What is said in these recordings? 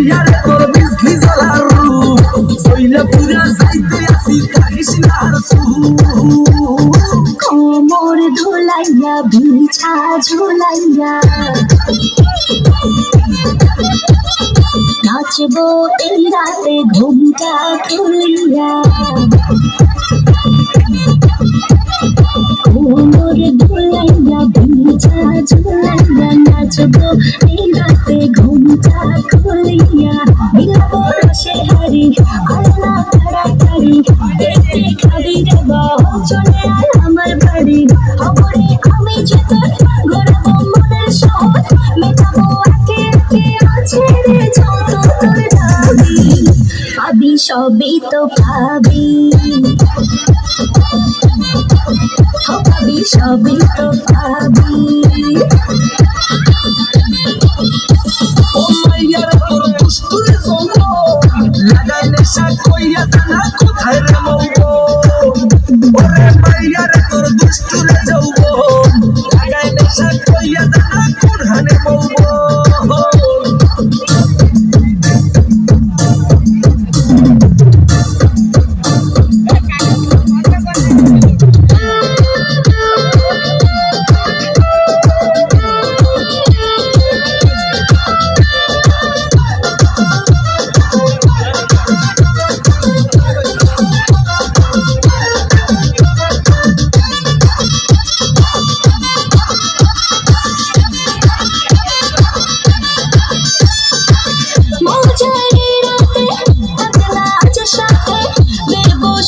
মাইয়ারে তোর বিজলি জ্বলার রূপ সইলে পুরা যাইতে আসি থাকিস না আর কোমর ধুলাইয়া বিছা ঝুলাইয়া নাচবো এই রাতে ঘুমটা খুলিয়া কোমর ধুলাইয়া বিছা ঝুলাইয়া নাচবো এই রাতে ঘুমটা খুলিয়া মিলাবো রসে হারি আল্লাহ তাড়াতাড়ি দেখতে খাবি রে চলে আয় আমার বাড়ি খবরে আমি যে তোর ঘোরাবো মনের শহর মেটাবো একে একে আছে রে যত তোর দাবি পাবি সবই তো পাবি পাবি সবই তো পাবি ও মাইয়ারে তোর দুষ্টুরে সঙ্গ লাগাই নেশা কইয়া জানা কোথায় রে মৌবো ওরে মাইয়ারে তোর দুষ্টুরে যৌবো লাগাই নেশা কইয়া জানা কোন হানে মৌবো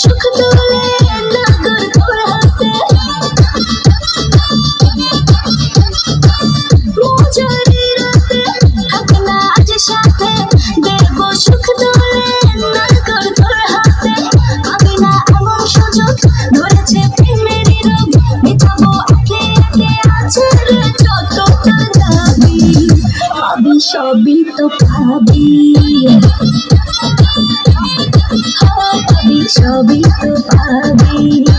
সুখ তুলে নাগর তোর হাতে মজারি রাতে থাকনা আজ সাথে দেব সুখ তুলে নাগর তোর হাতে পাবি না এমন সুযোগ ধরেছে প্রেমের রোগ মেটাবো একে একে আছে রে যত তোর দাবি পাবি সবই তো পাবি পাবি সবই তো পাবি